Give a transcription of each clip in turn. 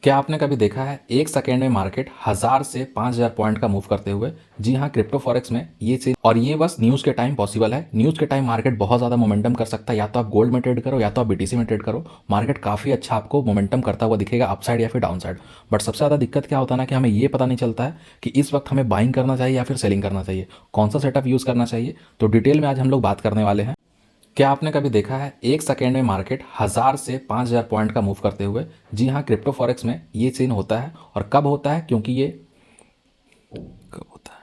क्या आपने कभी देखा है एक सेकेंड में मार्केट 1000 से 5000 पॉइंट का मूव करते हुए? जी हाँ, क्रिप्टो फॉरेक्स में ये चीज, और ये बस न्यूज़ के टाइम पॉसिबल है। न्यूज़ के टाइम मार्केट बहुत ज़्यादा मोमेंटम कर सकता है। या तो आप गोल्ड में ट्रेड करो या तो आप बीटीसी में ट्रेड करो, मार्केट काफ़ी अच्छा आपको मोमेंटम करता हुआ दिखेगा, अपसाइड या फिर डाउन साइड। बट सबसे ज़्यादा दिक्कत क्या होता है ना, कि हमें ये पता नहीं चलता है कि इस वक्त हमें बाइंग करना चाहिए या फिर सेलिंग करना चाहिए, कौन सा सेटअप यूज़ करना चाहिए। तो डिटेल में आज हम लोग बात करने वाले हैं। क्या आपने कभी देखा है एक सेकेंड में मार्केट 1000 से 5000 पॉइंट का मूव करते हुए? जी हाँ, क्रिप्टो फॉरेक्स में ये सीन होता है। और कब होता है? क्योंकि ये कब होता है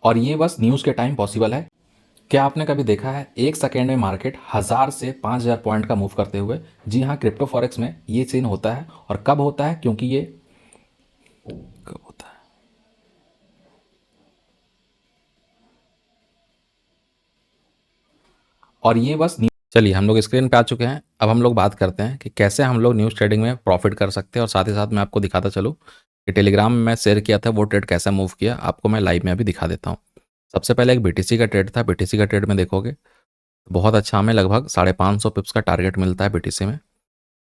और ये बस न्यूज़ के टाइम पॉसिबल है। क्या आपने कभी देखा है एक सेकेंड में मार्केट 1000 से 5000 पॉइंट का मूव करते हुए? जी हाँ, क्रिप्टो फॉरेक्स में ये सीन होता है। और कब होता है? क्योंकि ये कब होता है और ये बस चलिए, हम लोग स्क्रीन पे आ चुके हैं। अब हम लोग बात करते हैं कि कैसे हम लोग न्यूज़ ट्रेडिंग में प्रॉफिट कर सकते हैं, और साथ ही साथ मैं आपको दिखाता चलूँ कि टेलीग्राम में मैं शेयर किया था वो ट्रेड कैसे मूव किया, आपको मैं लाइव में अभी दिखा देता हूँ। सबसे पहले एक बीटीसी का ट्रेड था। बीटीसी का ट्रेड में देखोगे तो बहुत अच्छा, हमें लगभग 550 पिप्स का टारगेट मिलता है बीटीसी में।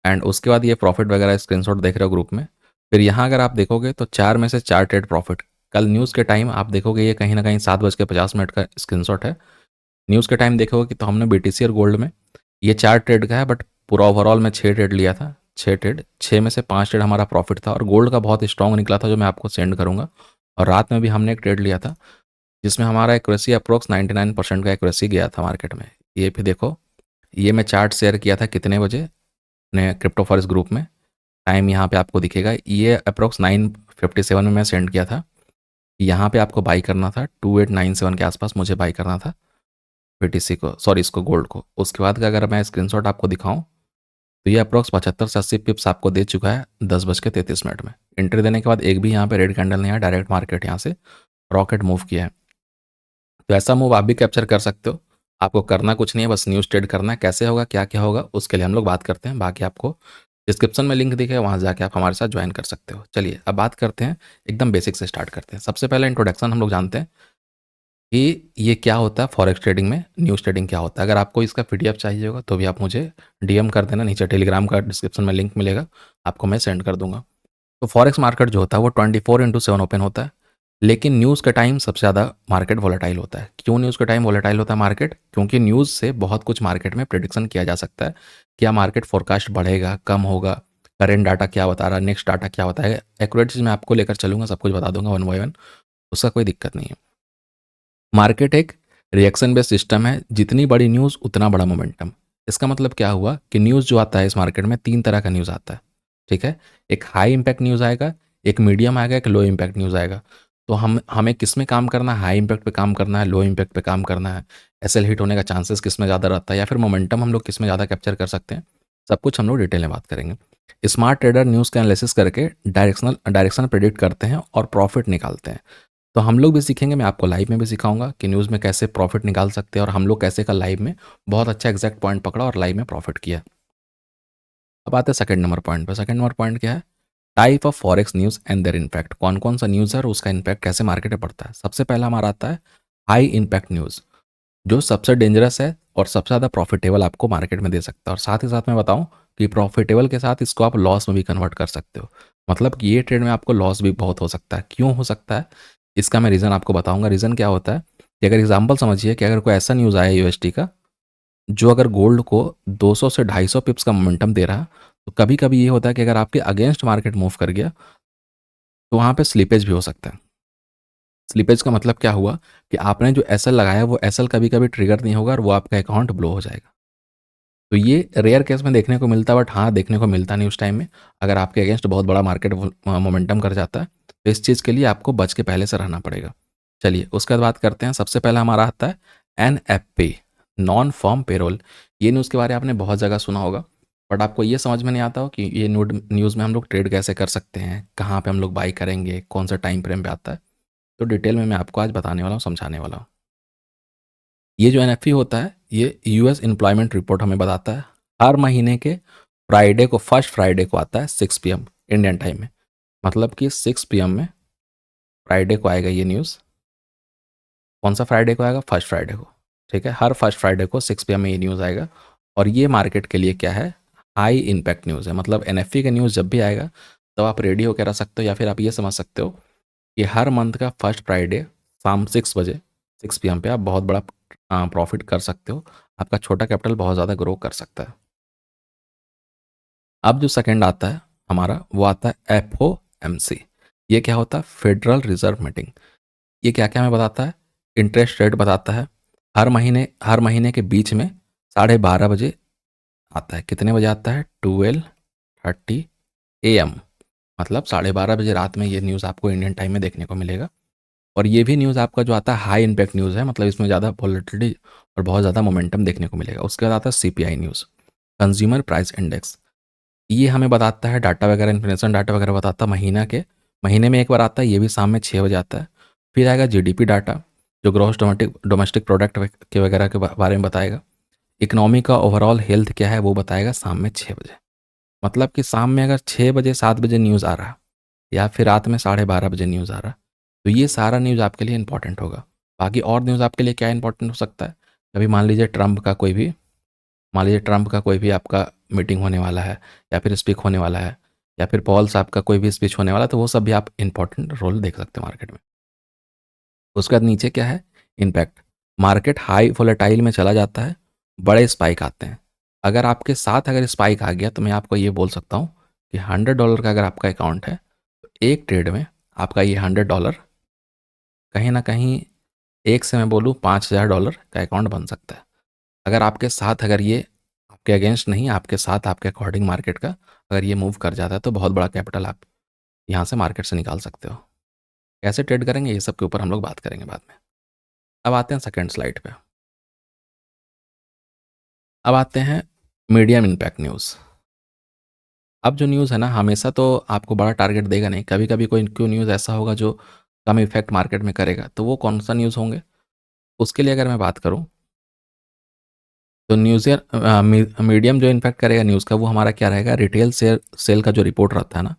एंड उसके बाद ये प्रॉफिट वगैरह स्क्रीनशॉट देख रहे हो ग्रुप में। फिर यहाँ अगर आप देखोगे तो 4 में से 4 ट्रेड प्रॉफिट। कल न्यूज़ के टाइम आप देखोगे ये कहीं ना कहीं 7:50 का स्क्रीनशॉट है। न्यूज़ के टाइम देखोगे कि तो हमने बीटीसी और गोल्ड में ये 4 ट्रेड का है, बट पूरा ओवरऑल में 6 ट्रेड लिया था। 6 ट्रेड, 6 में से 5 ट्रेड हमारा प्रॉफिट था, और गोल्ड का बहुत स्ट्रॉन्ग निकला था जो मैं आपको सेंड करूँगा। और रात में भी हमने एक ट्रेड लिया था जिसमें हमारा एक्यूरेसी अप्रोक्स 99% का एक्यूरेसी गया था मार्केट में। ये भी देखो, ये मैं चार्ट शेयर किया था कितने बजे अपने क्रिप्टो फॉरेक्स ग्रुप में। टाइम यहाँ पे आपको दिखेगा, ये अप्रोक्स 9:57 में मैं सेंड किया था। यहाँ पे आपको बाई करना था 2897 के आसपास, मुझे बाई करना था बीटीसी को, सॉरी इसको, गोल्ड को। उसके बाद का अगर मैं स्क्रीनशॉट आपको दिखाऊं तो ये अप्रोक्स 75 से 80 पिप्स आपको दे चुका है 10:33 में। एंट्री देने के बाद एक भी यहाँ पे रेड कैंडल नहीं है, डायरेक्ट मार्केट यहाँ से रॉकेट मूव किया है। तो ऐसा मूव आप भी कैप्चर कर सकते हो। आपको करना कुछ नहीं है, बस न्यूज़ ट्रेड करना है। कैसे होगा, क्या क्या होगा, उसके लिए हम लोग बात करते हैं। बाकी आपको डिस्क्रिप्शन में लिंक दिखेगा, वहाँ जाके आप हमारे साथ ज्वाइन कर सकते हो। चलिए अब बात करते हैं, एकदम बेसिक से स्टार्ट करते हैं। सबसे पहले इंट्रोडक्शन हम लोग जानते हैं कि ये क्या होता है फॉरेक्स ट्रेडिंग में, न्यूज़ ट्रेडिंग क्या होता है। अगर आपको इसका पीडीएफ चाहिए होगा तो भी आप मुझे डीएम कर देना, नीचे टेलीग्राम का डिस्क्रिप्शन में लिंक मिलेगा, आपको मैं सेंड कर दूंगा। तो फॉरेक्स मार्केट जो होता है वो 24/7 ओपन होता है। लेकिन न्यूज़ के टाइम सबसे ज़्यादा मार्केट वोलेटाइल होता है। क्यों न्यूज़ के टाइम वोलेटाइल होता है मार्केट? क्योंकि न्यूज़ से बहुत कुछ मार्केट में प्रिडिक्शन किया जा सकता है। क्या मार्केट फोरकास्ट बढ़ेगा, कम होगा, करेंट डाटा क्या बता रहा है, नेक्स्ट डाटा क्या बताएगा, एक्यूरेट चीज़ मैं आपको लेकर चलूँगा, सब कुछ बता दूंगा वन बाय वन, उसका कोई दिक्कत नहीं है। मार्केट एक रिएक्शन बेस्ड सिस्टम है, जितनी बड़ी न्यूज़ उतना बड़ा मोमेंटम। इसका मतलब क्या हुआ कि न्यूज़ जो आता है इस मार्केट में 3 तरह का न्यूज़ आता है, ठीक है? एक हाई इम्पैक्ट न्यूज़ आएगा, एक मीडियम आएगा, एक लो इम्पैक्ट न्यूज़ आएगा। तो हमें किस में काम करना है? हाई इम्पैक्ट पे काम करना है, लो इम्पैक्ट पे काम करना है, एसएल हिट होने का चांसेस किस में ज़्यादा रहता है, या फिर मोमेंटम हम लोग किस में ज़्यादा कैप्चर कर सकते हैं, सब कुछ हम लोग डिटेल में बात करेंगे। स्मार्ट ट्रेडर न्यूज़ का एनालिसिस करके डायरेक्शन प्रेडिक्ट करते हैं और प्रॉफिट निकालते हैं। तो हम लोग भी सीखेंगे, मैं आपको लाइव में भी सिखाऊंगा कि न्यूज़ में कैसे प्रॉफिट निकाल सकते हैं, और हम लोग कैसे का लाइव में बहुत अच्छा एग्जैक्ट पॉइंट पकड़ा और लाइव में प्रॉफिट किया। अब आते हैं सेकंड नंबर पॉइंट पर। सेकंड नंबर पॉइंट क्या है? Type of forex news and there impact. कौन कौन सा न्यूज़ है और उसका इम्पैक्ट कैसे मार्केट में पड़ता है। सबसे पहला हमारा आता है हाई इम्पैक्ट न्यूज़, जो सबसे डेंजरस है और सबसे ज़्यादा प्रॉफिटेबल आपको मार्केट में दे सकता है। और साथ ही साथ मैं बताऊं कि प्रॉफिटेबल के साथ इसको आप लॉस में भी कन्वर्ट कर सकते हो। मतलब कि ये ट्रेड में आपको लॉस भी बहुत हो सकता है। क्यों हो सकता है, इसका मैं रीज़न आपको बताऊंगा। रीज़न क्या होता है कि अगर एग्जांपल समझिए कि अगर कोई ऐसा न्यूज़ आया यूएसटी का, जो अगर गोल्ड को 200 से 250 पिप्स का मोमेंटम दे रहा, तो कभी कभी ये होता है कि अगर आपके अगेंस्ट मार्केट मूव कर गया तो वहाँ पे स्लीपेज भी हो सकता है। स्लीपेज का मतलब क्या हुआ कि आपने जो एसएल लगाया वो एसएल कभी कभी ट्रिगर नहीं होगा और वो आपका अकाउंट ब्लो हो जाएगा। तो ये रेयर केस में देखने को मिलता है, बट हाँ, देखने को मिलता नहीं उस टाइम में। अगर आपके अगेंस्ट बहुत बड़ा मार्केट मोमेंटम कर जाता है तो इस चीज़ के लिए आपको बच के पहले से रहना पड़ेगा। चलिए उसके बाद बात करते हैं। सबसे पहला हमारा आता है एनएफपी, नॉन फॉर्म पेरोल। ये न्यूज़ के बारे में आपने बहुत जगह सुना होगा, बट आपको ये समझ में नहीं आता हो कि ये न्यूज़ में हम लोग ट्रेड कैसे कर सकते हैं, कहाँ पे हम लोग बाई करेंगे, कौन सा टाइम फ्रेम पे आता है। तो डिटेल में मैं आपको आज बताने वाला हूँ, समझाने वाला हूँ। ये जो एनएफपी होता है ये यूएस एम्प्लॉयमेंट रिपोर्ट हमें बताता है। हर महीने के फ्राइडे को, फर्स्ट फ्राइडे को आता है 6 PM इंडियन टाइम में। मतलब कि 6 PM में फ्राइडे को आएगा ये न्यूज़। कौन सा फ्राइडे को आएगा? फर्स्ट फ्राइडे को। ठीक है, हर फर्स्ट फ्राइडे को 6 PM में ये न्यूज़ आएगा। और ये मार्केट के लिए क्या है, हाई इम्पैक्ट न्यूज़ है। मतलब एनएफपी का न्यूज़ जब भी आएगा तो आप रेडी होकर रह सकते हो, या फिर आप ये समझ सकते हो कि हर मंथ का फर्स्ट फ्राइडे शाम 6 बजे 6 PM पे आप बहुत बड़ा प्रॉफिट कर सकते हो। आपका छोटा कैपिटल बहुत ज़्यादा ग्रो कर सकता है। अब जो सेकंड आता है हमारा, वो आता है एफओएमसी। ये क्या होता है, फेडरल रिजर्व मीटिंग। ये क्या क्या हमें बताता है, इंटरेस्ट रेट बताता है। हर महीने के बीच में 12:30 बजे आता है। कितने बजे आता है, 12:30 AM। मतलब 12:30 बजे रात में ये न्यूज़ आपको इंडियन टाइम में देखने को मिलेगा। और ये भी न्यूज़ आपका जो आता है हाई इम्पैक्ट न्यूज़ है, मतलब इसमें ज़्यादा वॉलेटिलिटी और बहुत ज़्यादा मोमेंटम देखने को मिलेगा। उसके बाद आता है CPI news, consumer price index. ये हमें बताता है डाटा वगैरह, इन्फ्लेशन डाटा वगैरह बताता है महीने में एक बार आता है। ये भी शाम में 6 बजे आता है। फिर आएगा जीडीपी डाटा, जो ग्रॉस डोमेस्टिक डोमेस्टिक प्रोडक्ट के वगैरह के बारे में बताएगा। इकोनॉमी का ओवरऑल हेल्थ क्या है वो बताएगा शाम में 6 बजे। मतलब कि शाम में अगर 6 बजे 7 बजे न्यूज़ आ रहा, या फिर रात में 12:30 बजे न्यूज़ आ रहा, तो ये सारा न्यूज़ आपके लिए इंपॉर्टेंट होगा। बाकी और न्यूज़ आपके लिए क्या इंपॉर्टेंट हो सकता है, कभी मान लीजिए ट्रंप का कोई भी आपका मीटिंग होने वाला है, या फिर स्पीक होने वाला है, या फिर पॉल साहब का कोई भी स्पीच होने वाला है, तो वो सब भी आप इंपॉर्टेंट रोल देख सकते हो मार्केट में। उसके बाद नीचे क्या है, इम्पैक्ट। मार्केट हाई वोलेटाइल में चला जाता है, बड़े स्पाइक आते हैं। अगर आपके साथ अगर स्पाइक आ गया तो मैं आपको ये बोल सकता हूँ कि $100 का अगर आपका अकाउंट है, तो एक ट्रेड में आपका ये $100 कहीं ना कहीं, एक से मैं बोलूँ $5,000 का अकाउंट बन सकता है। अगर आपके साथ, अगर ये आपके अगेंस्ट नहीं, आपके साथ आपके अकॉर्डिंग मार्केट का अगर ये मूव कर जाता है, तो बहुत बड़ा कैपिटल आप यहाँ से मार्केट से निकाल सकते हो। कैसे ट्रेड करेंगे ये सब के ऊपर हम लोग बात करेंगे बाद में। अब आते हैं सेकंड स्लाइड पे। अब आते हैं मीडियम इम्पैक्ट न्यूज़। अब जो न्यूज़ है ना, हमेशा तो आपको बड़ा टारगेट देगा नहीं। कभी कभी कोई न्यूज़ ऐसा होगा जो कम इफेक्ट मार्केट में करेगा, तो वो कौन सा न्यूज़ होंगे। उसके लिए अगर मैं बात करूँ, तो मीडियम जो इम्पैक्ट करेगा न्यूज़ का, वो हमारा क्या रहेगा, रिटेल सेल का जो रिपोर्ट रहता है ना,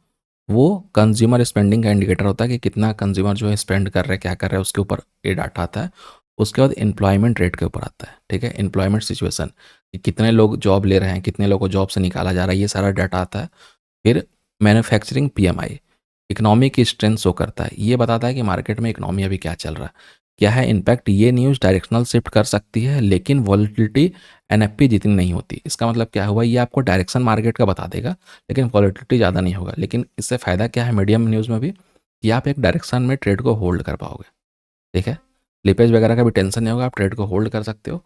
वो कंज्यूमर स्पेंडिंग का इंडिकेटर होता है कि कितना कंज्यूमर जो है स्पेंड कर रहे हैं, क्या कर रहे हैं, उसके ऊपर ये डाटा आता है। उसके बाद एम्प्लॉयमेंट रेट के ऊपर आता है, ठीक है, एम्प्लॉयमेंट सिचुएशन, कि कितने लोग जॉब ले रहे हैं, कितने लोगों को जॉब से निकाला जा रहा है, ये सारा डाटा आता है। फिर मैन्युफैक्चरिंग पीएमआई, इकोनॉमी की स्ट्रेंथ शो करता है। ये बताता है कि मार्केट में इकोनॉमी अभी क्या चल रहा है, क्या है इम्पैक्ट। ये न्यूज़ डायरेक्शनल शिफ्ट कर सकती है, लेकिन वॉलेटिलिटी एनएफपी जितनी नहीं होती। इसका मतलब क्या हुआ, ये आपको डायरेक्शन मार्केट का बता देगा, लेकिन वॉलेटिलिटी ज़्यादा नहीं होगा। लेकिन इससे फ़ायदा क्या है मीडियम न्यूज़ में भी, कि आप एक डायरेक्शन में ट्रेड को होल्ड कर पाओगे, ठीक है। स्लिपेज वगैरह का भी टेंशन नहीं होगा, आप ट्रेड को होल्ड कर सकते हो।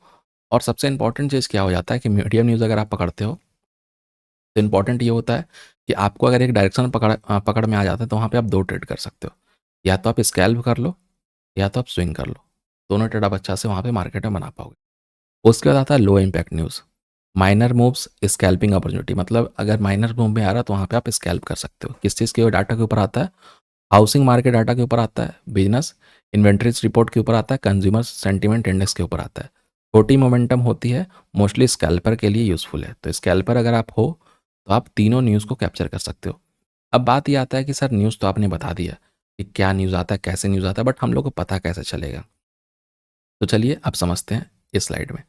और सबसे इंपॉर्टेंट चीज़ क्या हो जाता है कि मीडियम न्यूज़ अगर आप पकड़ते हो, तो इम्पॉर्टेंट ये होता है कि आपको अगर एक डायरेक्शन पकड़ में आ जाता है, तो वहाँ पे आप 2 ट्रेड कर सकते हो। या तो आप स्कैल्प कर लो, या तो आप स्विंग कर लो। दोनों ट्रेड आप अच्छा से वहाँ पे मार्केट में बना पाओगे। उसके बाद आता है low impact news, minor moves scalping opportunity. मतलब अगर माइनर मूव में आ रहा है, तो वहाँ पे आप स्कैल्प कर सकते हो। किस चीज़ के डाटा के ऊपर आता है, हाउसिंग मार्केट डाटा के ऊपर आता है, बिजनेस इन्वेंट्रीज रिपोर्ट के ऊपर आता है, कंज्यूमर सेंटीमेंट इंडेक्स के ऊपर आता है। छोटी मोमेंटम होती है, मोस्टली स्कैल्पर के लिए यूज़फुल है। तो स्कैल्पर अगर आप हो, तो आप तीनों न्यूज़ को कैप्चर कर सकते हो। अब बात ये आता है कि सर न्यूज़ तो आपने बता दिया कि क्या न्यूज़ आता है, कैसे न्यूज़ आता है, बट हम लोग को पता कैसे चलेगा। तो चलिए अब समझते हैं इस स्लाइड में।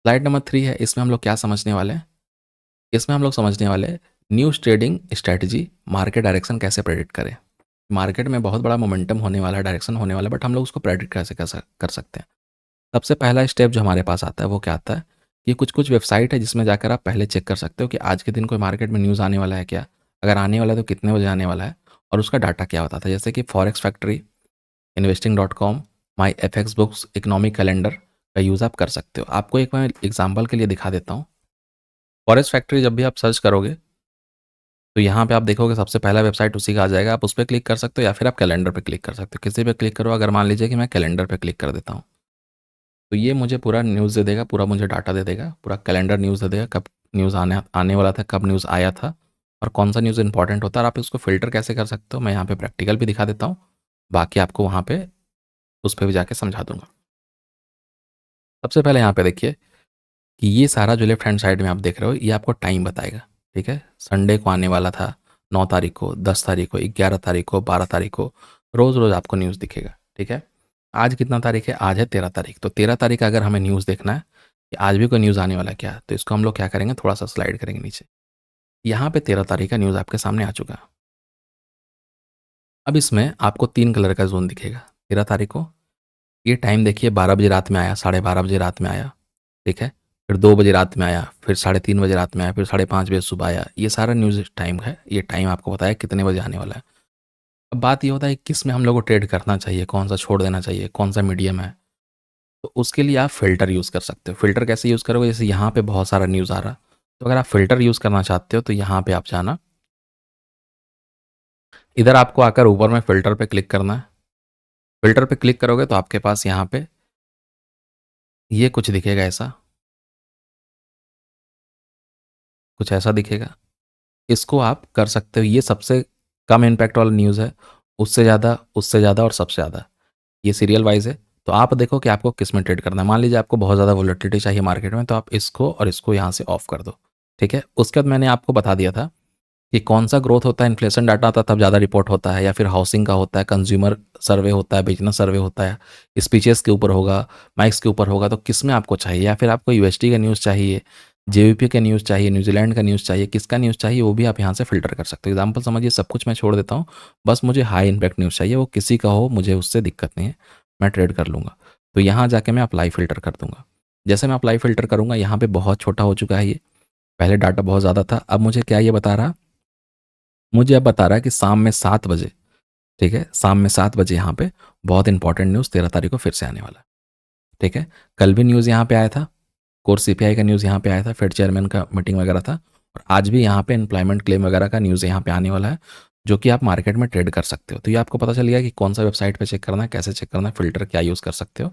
स्लाइड नंबर 3 है, इसमें हम लोग क्या समझने वाले हैं। इसमें हम लोग समझने वाले हैं news trading strategy, market direction कैसे प्रेडिक्ट करें। मार्केट में बहुत बड़ा मोमेंटम होने वाला है, डायरेक्शन होने वाला है, बट हम लोग उसको प्रेडिक्ट कैसे कर सकते हैं। सबसे पहला स्टेप जो हमारे पास आता है वो क्या आता है, कि कुछ कुछ वेबसाइट है जिसमें जाकर आप पहले चेक कर सकते हो कि आज के दिन कोई मार्केट में न्यूज़ आने वाला है क्या, अगर आने वाला है तो कितने बजे आने वाला है, और उसका डाटा क्या बताता है। जैसे कि forex factory, investing.com, my F X books, economic calendar का यूज़ आप कर सकते हो। आपको एक मैं एग्जाम्पल के लिए दिखा देता हूँ। फॉरेस्ट फैक्ट्री जब भी आप सर्च करोगे, तो यहाँ पे आप देखोगे सबसे पहला वेबसाइट उसी का आ जाएगा। आप उस पर क्लिक कर सकते हो, या फिर आप कैलेंडर पे क्लिक कर सकते हो। किसी पे क्लिक करो, अगर मान लीजिए कि मैं कैलेंडर पे क्लिक कर देता हूँ, तो ये मुझे पूरा न्यूज़ दे देगा, पूरा मुझे डाटा दे देगा, पूरा कैलेंडर न्यूज़ दे देगा, कब न्यूज़ आने आने वाला था, कब न्यूज़ आया था, और कौन सा न्यूज़ इंपॉर्टेंट होता है। और आप इसको फ़िल्टर कैसे कर सकते हो, मैं यहाँ पे प्रैक्टिकल भी दिखा देता हूँ। बाकी आपको वहाँ पे उस पर भी जाके समझा दूंगा। सबसे पहले यहाँ पे देखिए कि ये सारा जो लेफ्ट हैंड साइड में आप देख रहे हो, ये आपको टाइम बताएगा, ठीक है। संडे को आने वाला था, 9 तारीख को, 10 तारीख को, 11 तारीख को, 12 तारीख को, रोज़ रोज़ आपको न्यूज़ दिखेगा, ठीक है। आज कितना तारीख है? आज है 13 तारीख। तो 13 तारीख अगर हमें न्यूज़ देखना है कि आज भी कोई न्यूज़ आने वाला है क्या, तो इसको हम लोग क्या करेंगे, थोड़ा-सा स्लाइड करेंगे नीचे। यहाँ पे 13 तारीख का न्यूज़ आपके सामने आ चुका है। अब इसमें आपको 3 कलर का ज़ोन दिखेगा। 13 तारीख को ये टाइम देखिए 12 बजे रात में आया, साढ़े 12 बजे रात में आया, ठीक है? फिर 2 बजे रात में आया, फिर साढ़े 3 बजे रात में आया, फिर साढ़े 5 बजे सुबह आया। ये सारा न्यूज़ टाइम है। ये टाइम आपको पता है कितने बजे आने वाला है। अब बात ये होता है कि किस में हम लोग को ट्रेड करना चाहिए, कौन-सा छोड़ देना चाहिए, कौन-सा मीडियम है। तो उसके लिए आप फ़िल्टर यूज़ कर सकते हो। फ़िल्टर कैसे यूज़ करोगे? जैसे यहाँ पे बहुत सारा न्यूज़ आ रहा, तो अगर आप फ़िल्टर यूज़ करना चाहते हो तो यहाँ पे आप जाना, इधर आपको आकर ऊपर में फ़िल्टर पे क्लिक करना है। फ़िल्टर पे क्लिक करोगे तो आपके पास यहाँ पे ये कुछ दिखेगा ऐसा, कुछ ऐसा दिखेगा। इसको आप कर सकते हो, ये सबसे कम इम्पैक्ट वाला न्यूज़ है, उससे ज़्यादा और सबसे ज़्यादा। ये सीरियल वाइज़ है, तो आप देखो कि आपको किस में ट्रेड करना है। मान लीजिए आपको बहुत ज़्यादा वोलेटिलिटी चाहिए मार्केट में, तो आप इसको और इसको यहाँ से ऑफ कर दो, ठीक है? उसके बाद मैंने आपको बता दिया था कि कौन-सा ग्रोथ होता है, इन्फ्लेशन डाटा आता है तब ज़्यादा रिपोर्ट होता है, या फिर हाउसिंग का होता है, कंज्यूमर सर्वे होता है, बिज़नेस सर्वे होता है, स्पीचेज़ के ऊपर होगा, माइक्स के ऊपर होगा, तो किसमें आपको चाहिए, या फिर आपको यूएसडी का न्यूज़ चाहिए, जेवीपी का न्यूज़ चाहिए, न्यूज़ीलैंड का न्यूज़ चाहिए, किसका न्यूज़ चाहिए वो भी आप यहाँ से फ़िल्टर कर सकते हो। एग्ज़ाम्पल समझिए, सब कुछ मैं छोड़ देता हूँ, बस मुझे हाई इम्पैक्ट न्यूज़ चाहिए, वो किसी का हो मुझे उससे दिक्कत नहीं है, मैं ट्रेड कर लूँगा। तो यहाँ जाके मैं अप्लाई फ़िल्टर कर दूँगा। जैसे मैं अप्लाई फ़िल्टर करूँगा, यहाँ पे बहुत छोटा हो चुका है ये, पहले डाटा बहुत ज़्यादा था, अब मुझे क्या ये बता रहा, मुझे अब बता रहा है कि शाम में 7 बजे, ठीक है? शाम में 7 बजे यहाँ पे बहुत इंपॉर्टेंट न्यूज़ 13 तारीख को फिर से आने वाला है, ठीक है? कल भी न्यूज़ यहाँ पे आया था, कोर सीपीआई का न्यूज़ यहाँ पे आया था, फेड चेयरमैन का मीटिंग वगैरह था, और आज भी यहाँ पे एम्प्लॉयमेंट क्लेम वगैरह का न्यूज़ यहाँ पे आने वाला है, जो कि आप मार्केट में ट्रेड कर सकते हो। तो ये आपको पता चल गया कि कौन-सा वेबसाइट पे चेक करना है, कैसे चेक करना है, फ़िल्टर क्या यूज़ कर सकते हो।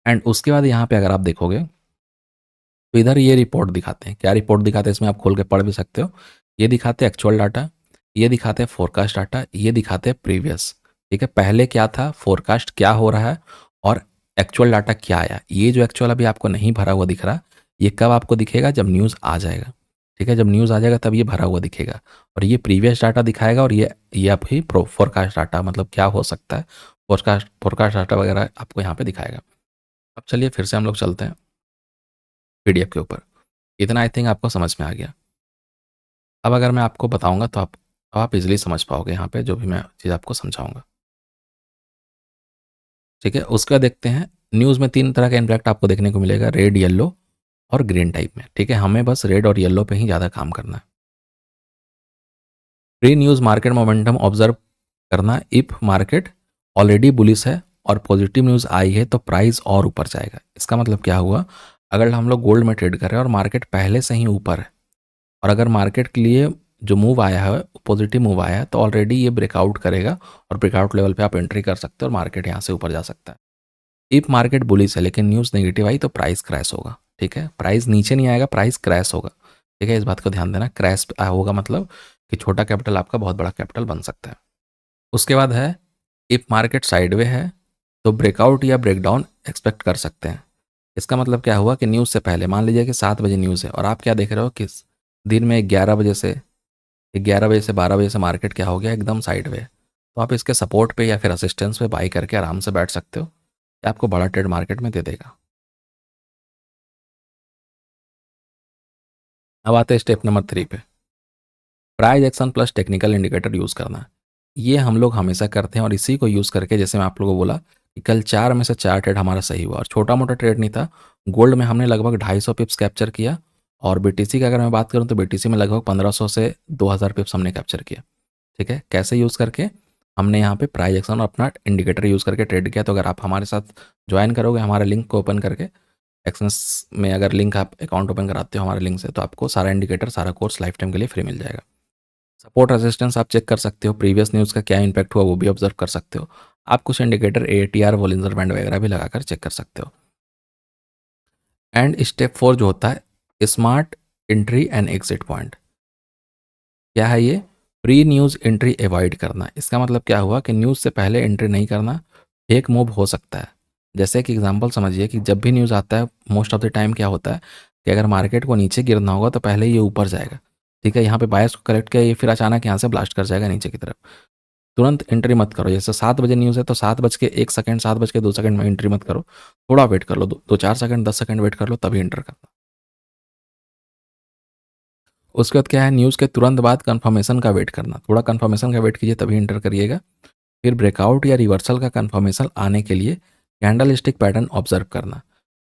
एंड उसके बाद यहाँ पे अगर आप देखोगे, तो इधर ये रिपोर्ट दिखाते हैं। क्या रिपोर्ट दिखाते हैं इसमें आप खोल के पढ़ भी सकते हो। ये दिखाते हैं एक्चुअल डाटा, ये दिखाते हैं फोरकास्ट डाटा, ये दिखाते हैं प्रीवियस। ठीक है, पहले क्या था, फोरकास्ट क्या हो रहा है, और एक्चुअल डाटा क्या आया। ये जो एक्चुअल अभी आपको नहीं भरा हुआ दिख रहा, ये कब आपको दिखेगा, जब न्यूज़ आ जाएगा। ठीक है, जब न्यूज़ आ जाएगा तब ये भरा हुआ दिखेगा, और ये प्रीवियस डाटा दिखाएगा, और ये अभी प्रो फोरकास्ट डाटा मतलब क्या हो सकता है, फोरकास्ट फोरकास्ट डाटा वगैरह आपको यहाँ पे दिखाएगा। अब चलिए फिर से हम लोग चलते हैं पीडीएफ के ऊपर। इतना आई थिंक आपको समझ में आ गया। अब अगर मैं आपको बताऊँगा तो आप इज़िली समझ पाओगे यहाँ पे जो भी मैं चीज़ आपको समझाऊँगा। ठीक है? उसके बाद देखते हैं, न्यूज़ में 3 तरह का इम्पैक्ट आपको देखने को मिलेगा, रेड, येलो और ग्रीन टाइप में। ठीक है? हमें बस रेड और येलो पे ही ज़्यादा काम करना है। Pre news market momentum observe करना, इफ मार्केट ऑलरेडी बुलिश है और पॉजिटिव न्यूज़ आई है तो प्राइस और ऊपर जाएगा। इसका मतलब क्या हुआ, अगर हम लोग गोल्ड में ट्रेड कर रहे हैं और मार्केट पहले से ही ऊपर है, और अगर मार्केट के लिए जो मूव आया है पॉजिटिव मूव आया है, तो ऑलरेडी ये ब्रेकआउट करेगा, और ब्रेकआउट लेवल पे आप एंट्री कर सकते हो और मार्केट यहाँ से ऊपर जा सकता है। इफ मार्केट बुलिश है लेकिन न्यूज़ नेगेटिव आई तो प्राइस क्रैश होगा। ठीक है, प्राइस नीचे नहीं आएगा, प्राइस क्रैश होगा। ठीक है, इस बात को ध्यान देना, क्रैश होगा मतलब कि छोटा कैपिटल आपका बहुत बड़ा कैपिटल बन सकता है। उसके बाद है, इफ मार्केट साइडवे है तो ब्रेकआउट या ब्रेकडाउन एक्सपेक्ट कर सकते हैं। इसका मतलब क्या हुआ कि न्यूज़ से पहले मान लीजिए कि 7 बजे न्यूज़ है, और आप क्या देख रहे हो कि दिन में 11 बजे से मार्केट क्या हो गया, एकदम साइडवे। तो आप इसके सपोर्ट पे या फिर असिस्टेंस पे बाई करके आराम से बैठ सकते हो, ये आपको बड़ा ट्रेड मार्केट में दे देगा। अब आते हैं स्टेप नंबर 3 पे, price action plus technical indicator use करना। ये हम लोग हमेशा करते हैं, और इसी को यूज़ करके जैसे मैं आप लोगों को बोला कि कल 4 में से 4 ट्रेड हमारा सही हुआ, और छोटा मोटा ट्रेड नहीं था। गोल्ड में हमने लगभग 250 पिप्स कैप्चर किया, और बीटीसी की अगर मैं बात करूँ तो बीटीसी में लगभग 1500 से 2000 पिप्स हमने कैप्चर किया। ठीक है, कैसे यूज़ करके, हमने यहाँ पे प्राइस एक्शन और अपना इंडिकेटर यूज़ करके ट्रेड किया। तो अगर आप हमारे साथ ज्वाइन करोगे, हमारे लिंक को ओपन करके, एक्सेंस में अगर लिंक आप अकाउंट ओपन कराते हो हमारे लिंक से, तो आपको सारा इंडिकेटर, सारा कोर्स लाइफ टाइम के लिए फ्री मिल जाएगा। सपोर्ट रेजिस्टेंस आप चेक कर सकते हो, प्रीवियस न्यूज़ का क्या इम्पैक्ट हुआ वो भी ऑब्जर्व कर सकते हो। आप कुछ इंडिकेटर एटीआर, वॉलिंजर बैंड वगैरह भी लगाकर चेक कर सकते हो। एंड स्टेप 4 जो होता है, smart entry and exit point. क्या है ये, प्री न्यूज़ एंट्री अवॉइड करना। इसका मतलब क्या हुआ कि न्यूज़ से पहले एंट्री नहीं करना, फेक मूव हो सकता है। जैसे कि एग्जांपल समझिए कि जब भी न्यूज़ आता है, मोस्ट ऑफ द टाइम क्या होता है कि अगर मार्केट को नीचे गिरना होगा तो पहले ये ऊपर जाएगा। ठीक है, यहाँ पे बायस को करेक्ट किया, ये फिर अचानक यहाँ से ब्लास्ट कर जाएगा नीचे की तरफ। तुरंत एंट्री मत करो। जैसे 7 बजे न्यूज़ है तो 7 बज के 1 सेकंड, 7 बज के 2 सेकंड में एंट्री मत करो। थोड़ा वेट कर लो, 2-4 सेकंड, 10 सेकंड वेट कर लो, तभी एंटर करना। उसके बाद क्या है, न्यूज़ के तुरंत बाद कन्फर्मेशन का वेट करना। थोड़ा कन्फर्मेशन का वेट कीजिए तभी एंटर करिएगा। फिर ब्रेकआउट या रिवर्सल का कन्फर्मेशन आने के लिए कैंडल स्टिक पैटर्न ऑब्जर्व करना।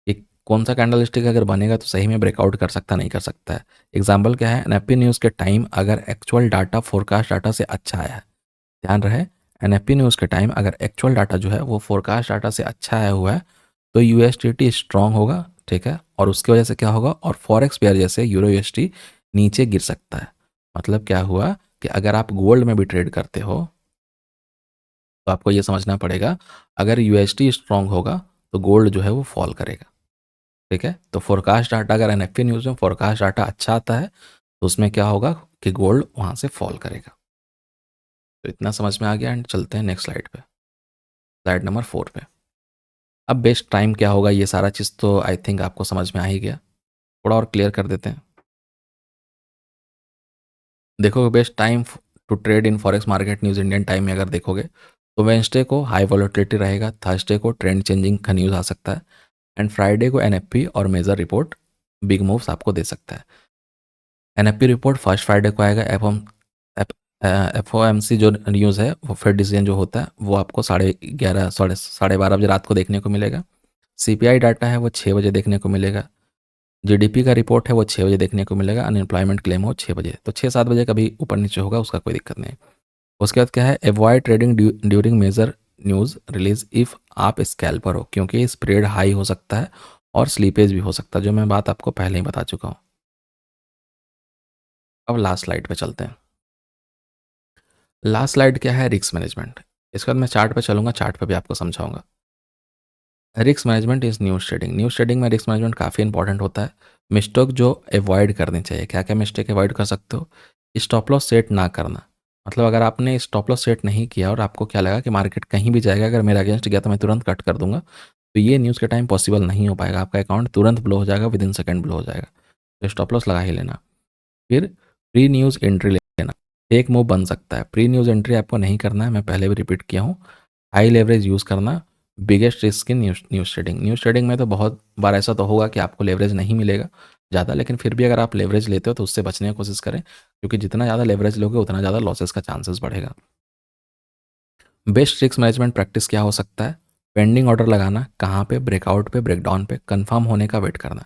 कि कौन सा कैंडल स्टिक अगर बनेगा तो सही में ब्रेकआउट कर सकता नहीं कर सकता है। एग्जाम्पल क्या है, एनएफपी न्यूज़ के टाइम अगर एक्चुअल डाटा फोरकास्ट डाटा से अच्छा आया है, ध्यान रहे, एनएफपी न्यूज़ के टाइम अगर एक्चुअल डाटा जो है वो फोरकास्ट डाटा से अच्छा आया हुआ है तो यूएसडीटी स्ट्रांग होगा, ठीक है। और उसकी वजह से क्या होगा, और फॉरेक्स पेयर जैसे यूरो यूएसडी नीचे गिर सकता है। मतलब क्या हुआ कि अगर आप गोल्ड में भी ट्रेड करते हो तो आपको ये समझना पड़ेगा, अगर यूएसडी स्ट्रांग होगा तो गोल्ड जो है वो फॉल करेगा, ठीक है। तो फोरकास्ट डाटा अगर एनएफपी न्यूज़ में फोरकास्ट डाटा अच्छा आता है तो उसमें क्या होगा कि गोल्ड वहाँ से फॉल करेगा। तो इतना समझ में आ गया, एंड चलते हैं नेक्स्ट स्लाइड पे, स्लाइड नंबर 4 पे। अब बेस्ट टाइम क्या होगा, ये सारा चीज़ तो आई थिंक आपको समझ में आ ही गया। थोड़ा और क्लियर कर देते हैं। देखो, best time to trade in forex market news Indian time में अगर देखोगे तो वेंसडे को हाई वॉलेटिलिटी रहेगा, थर्सडे को ट्रेंड चेंजिंग का न्यूज़ आ सकता है, एंड फ्राइडे को एनएफपी और मेजर रिपोर्ट बिग मूव्स आपको दे सकता है। एनएफपी रिपोर्ट फर्स्ट फ्राइडे को आएगा। एफओएमसी जो न्यूज़ है वो फेड डिसीजन जो होता है वो आपको 11:30 साढ़े 12 बजे रात को देखने को मिलेगा। सीपीआई डाटा है वो 6 बजे देखने को मिलेगा। जीडीपी का रिपोर्ट है वो 6 बजे देखने को मिलेगा। अनएम्प्लॉयमेंट क्लेम हो 6 बजे, तो 6-7 बजे कभी ऊपर नीचे होगा, उसका कोई दिक्कत नहीं। उसके बाद क्या है, avoid trading during major news release if आप स्कैल्पर हो, क्योंकि स्प्रेड हाई हो सकता है और स्लीपेज भी हो सकता है, जो मैं बात आपको पहले ही बता चुका हूँ। अब लास्ट स्लाइड पे चलते हैं। लास्ट स्लाइड क्या है, रिस्क मैनेजमेंट। इसके बाद मैं चार्ट पे चलूँगा, चार्ट पे भी आपको समझाऊंगा। Risk management is news trading. News trading में रिस्क मैनेजमेंट काफ़ी इंपॉर्टेंट होता है। मिस्टेक जो अवॉइड करनी चाहिए, क्या क्या मिस्टेक अवॉइड कर सकते हो, स्टॉप लॉस सेट ना करना। मतलब अगर आपने स्टॉप लॉस सेट नहीं किया और आपको क्या लगा कि मार्केट कहीं भी जाएगा, अगर मेरा अगेंस्ट गया तो मैं तुरंत कट कर दूंगा, तो ये न्यूज़ के टाइम पॉसिबल नहीं हो पाएगा। आपका अकाउंट तुरंत ब्लो हो जाएगा, विद इन सेकेंड ब्लो हो जाएगा। तो स्टॉप लॉस लगा ही लेना। फिर प्री न्यूज़ एंट्री लेना। एक मूव बन सकता है, प्री न्यूज़ एंट्री आपको नहीं करना है, मैं पहले भी रिपीट किया हूँ। हाई लेवरेज यूज़ करना, biggest risk in news trading. News trading में तो बहुत बार ऐसा तो होगा कि आपको लेवरेज नहीं मिलेगा ज़्यादा, लेकिन फिर भी अगर आप लेवरेज लेते हो तो उससे बचने की कोशिश करें, क्योंकि जितना ज़्यादा लेवरेज लोगे उतना ज़्यादा लॉसेस का चांसेस बढ़ेगा। बेस्ट रिस्क मैनेजमेंट प्रैक्टिस क्या हो सकता है, पेंडिंग ऑर्डर लगाना, कहाँ पे, ब्रेकआउट पे, ब्रेकडाउन पे, कंफर्म होने का वेट करना।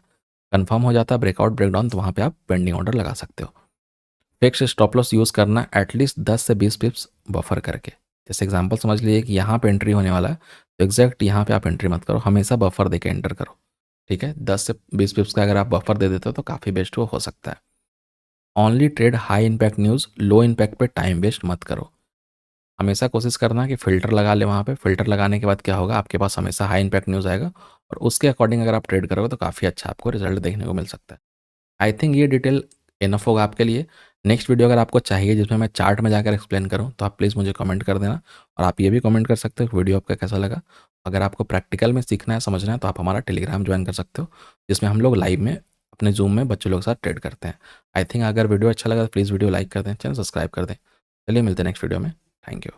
कंफर्म हो जाता है ब्रेकआउट ब्रेकडाउन तो वहाँ पे आप पेंडिंग ऑर्डर लगा सकते हो। फिक्स स्टॉप लॉस यूज़ करना, एटलीस्ट 10 से 20 पिप्स बफर करके। जैसे एग्जांपल समझ लीजिए कि यहाँ पे एंट्री होने वाला है, तो एग्जैक्ट यहाँ पे आप एंट्री मत करो, हमेशा बफर देके एंटर करो, ठीक है। 10 से 20 पिप्स का अगर आप बफर दे देते हो तो काफ़ी बेस्ट वो हो सकता है। Only trade high impact news, low impact पे टाइम वेस्ट मत करो। हमेशा कोशिश करना कि फ़िल्टर लगा ले वहाँ पे। फ़िल्टर लगाने के बाद क्या होगा, आपके पास हमेशा हाई इम्पैक्ट न्यूज़ आएगा और उसके अकॉर्डिंग अगर आप ट्रेड करोगे तो काफ़ी अच्छा आपको रिजल्ट देखने को मिल सकता है। आई थिंक ये डिटेल इनफ होगा आपके लिए। नेक्स्ट वीडियो अगर आपको चाहिए जिसमें मैं चार्ट में जाकर एक्सप्लेन करूँ तो आप प्लीज़ मुझे कमेंट कर देना, और आप ये भी कमेंट कर सकते हो कि वीडियो आपका कैसा लगा। अगर आपको प्रैक्टिकल में सीखना है, समझना है, तो आप हमारा टेलीग्राम ज्वाइन कर सकते हो, जिसमें हम लोग लाइव में अपने जूम में बच्चों लोग के साथ ट्रेड करते हैं। आई थिंक अगर वीडियो अच्छा लगा तो प्लीज़ वीडियो लाइक कर दें, चैनल सब्सक्राइब कर दें। चलिए मिलते हैं नेक्स्ट वीडियो में। Thank you.